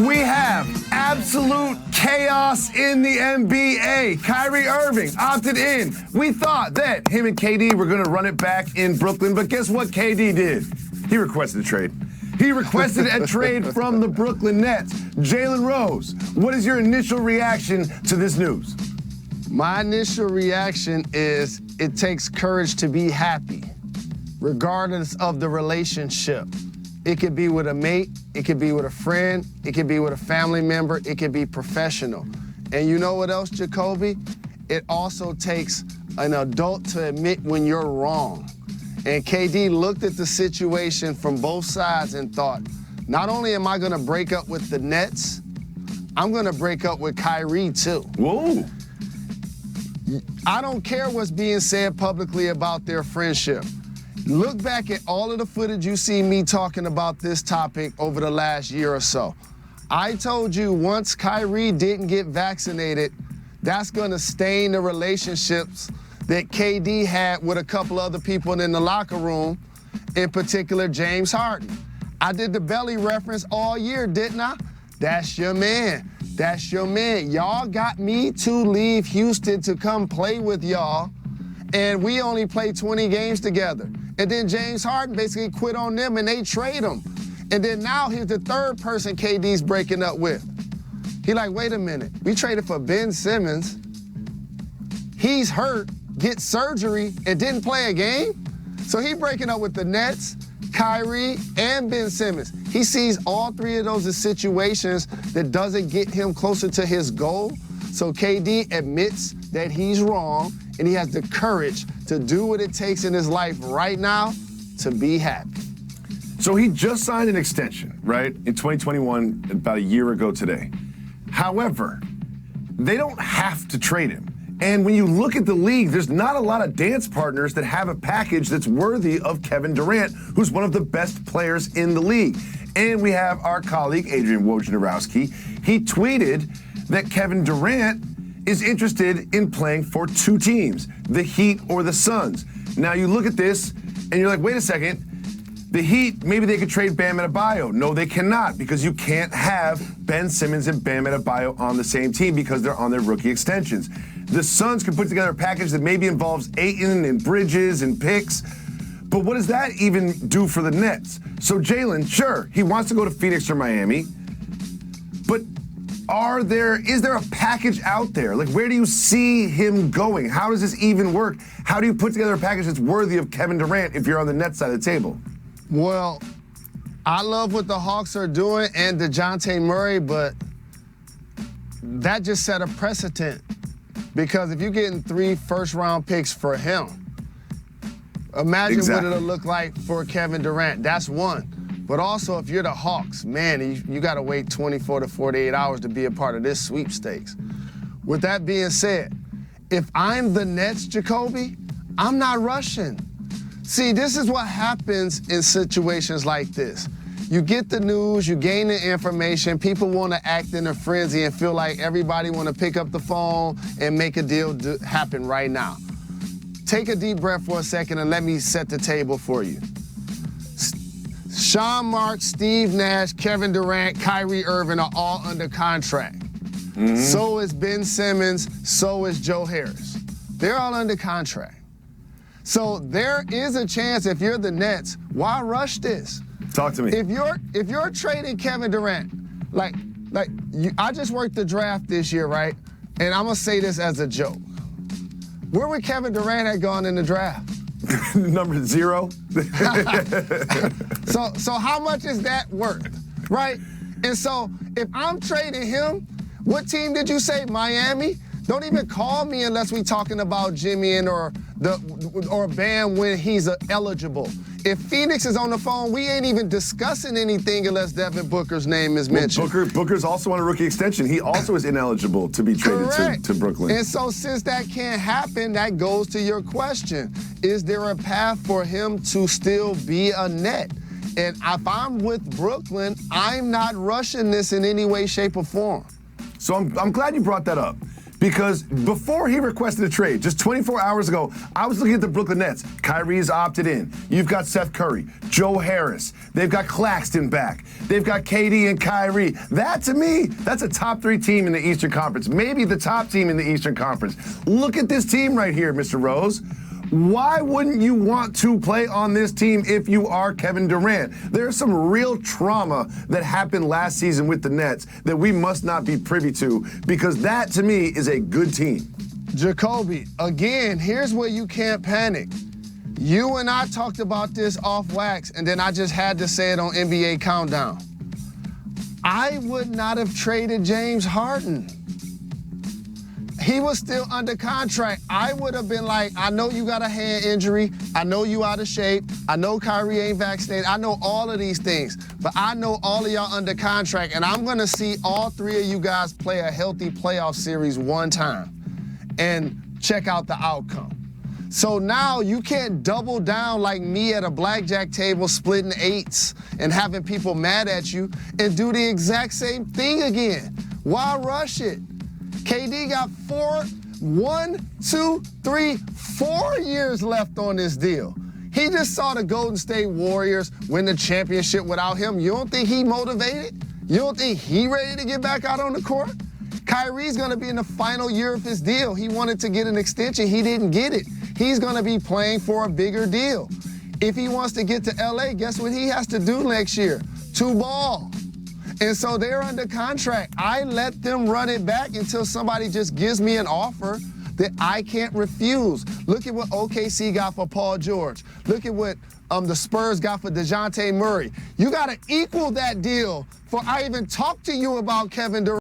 We have absolute chaos in the NBA. Kyrie Irving opted in. We thought that him and KD were going to run it back in Brooklyn, but guess what KD did? He requested a trade. He requested a trade from the Brooklyn Nets. Jalen Rose, what is your initial reaction to this news? My initial reaction is it takes courage to be happy, regardless of the relationship. It could be with a mate, it could be with a friend, it could be with a family member, it could be professional. And you know what else, Jacoby? It also takes an adult to admit when you're wrong. And KD looked at the situation from both sides and thought, not only am I gonna break up with the Nets, I'm gonna break up with Kyrie too. Whoa. I don't care what's being said publicly about their friendship. Look back at all of the footage you see me talking about this topic over the last year or so. I told you once Kyrie didn't get vaccinated, that's gonna stain the relationships that KD had with a couple other people in the locker room, in particular James Harden. I did the belly reference all year, didn't I? That's your man. That's your man. Y'all got me to leave Houston to come play with y'all, and we only played 20 games together. And then James Harden basically quit on them and they trade him. And then now here's the third person KD's breaking up with. He like, wait a minute, we traded for Ben Simmons. He's hurt, gets surgery, and didn't play a game? So he breaking up with the Nets, Kyrie, and Ben Simmons. He sees all three of those as situations that doesn't get him closer to his goal. So KD admits that he's wrong, and he has the courage to do what it takes in his life right now to be happy. So he just signed an extension, right, in 2021, about a year ago today. However, they don't have to trade him. And when you look at the league, there's not a lot of dance partners that have a package that's worthy of Kevin Durant, who's one of the best players in the league. And we have our colleague, Adrian Wojnarowski. He tweeted that Kevin Durant is interested in playing for two teams, the Heat or the Suns. Now you look at this and you're like, wait a second, the Heat, maybe they could trade Bam Adebayo. No, they cannot, because you can't have Ben Simmons and Bam Adebayo on the same team because they're on their rookie extensions. The Suns can put together a package that maybe involves Ayton and Bridges and picks, but what does that even do for the Nets? So Jalen, sure, he wants to go to Phoenix or Miami, but is there a package out there? Like, where do you see him going? How does this even work? How do you put together a package that's worthy of Kevin Durant if you're on the Nets side of the table? Well, I love what the Hawks are doing and DeJounte Murray, but that just set a precedent. Because if you're getting 3 first-round picks for him, imagine what it'll look like for Kevin Durant. That's one. But also, if you're the Hawks, man, you got to wait 24 to 48 hours to be a part of this sweepstakes. With that being said, if I'm the Nets, Jacoby, I'm not rushing. See, this is what happens in situations like this. You get the news, you gain the information, people want to act in a frenzy and feel like everybody want to pick up the phone and make a deal happen right now. Take a deep breath for a second and let me set the table for you. Sean Marks, Steve Nash, Kevin Durant, Kyrie Irving are all under contract. Mm-hmm. So is Ben Simmons, so is Joe Harris. They're all under contract. So there is a chance if you're the Nets, why rush this? Talk to me. If you're trading Kevin Durant, I just worked the draft this year, right? And I'm gonna say this as a joke. Where would Kevin Durant have gone in the draft? Number 0. So how much is that worth, right? And so if I'm trading him, what team did you say? Miami? Don't even call me unless we talking about Jimmy or Bam when he's eligible. If Phoenix is on the phone, we ain't even discussing anything unless Devin Booker's name is mentioned. Booker's also on a rookie extension. He also is ineligible to be traded to Brooklyn. And so since that can't happen, that goes to your question. Is there a path for him to still be a Net? And if I'm with Brooklyn, I'm not rushing this in any way, shape, or form. So I'm glad you brought that up, Because before he requested a trade, just 24 hours ago, I was looking at the Brooklyn Nets. Kyrie's opted in. You've got Seth Curry, Joe Harris. They've got Claxton back. They've got KD and Kyrie. That, to me, that's a top 3 team in the Eastern Conference. Maybe the top team in the Eastern Conference. Look at this team right here, Mr. Rose. Why wouldn't you want to play on this team if you are Kevin Durant? There's some real trauma that happened last season with the Nets that we must not be privy to, because that, to me, is a good team. Jacoby, again, here's where you can't panic. You and I talked about this off wax, and then I just had to say it on NBA Countdown. I would not have traded James Harden. He was still under contract. I would have been like, I know you got a hand injury. I know you out of shape. I know Kyrie ain't vaccinated. I know all of these things. But I know all of y'all under contract, and I'm going to see all 3 of you guys play a healthy playoff series one time and check out the outcome. So now you can't double down like me at a blackjack table splitting 8s and having people mad at you and do the exact same thing again. Why rush it? KD got 4 years left on this deal. He just saw the Golden State Warriors win the championship without him. You don't think he motivated? You don't think he ready to get back out on the court? Kyrie's gonna be in the final year of his deal. He wanted to get an extension, he didn't get it. He's gonna be playing for a bigger deal. If he wants to get to LA, guess what he has to do next year? To ball. And so they're under contract. I let them run it back until somebody just gives me an offer that I can't refuse. Look at what OKC got for Paul George. Look at what the Spurs got for DeJounte Murray. You got to equal that deal for I even talked to you about Kevin Durant.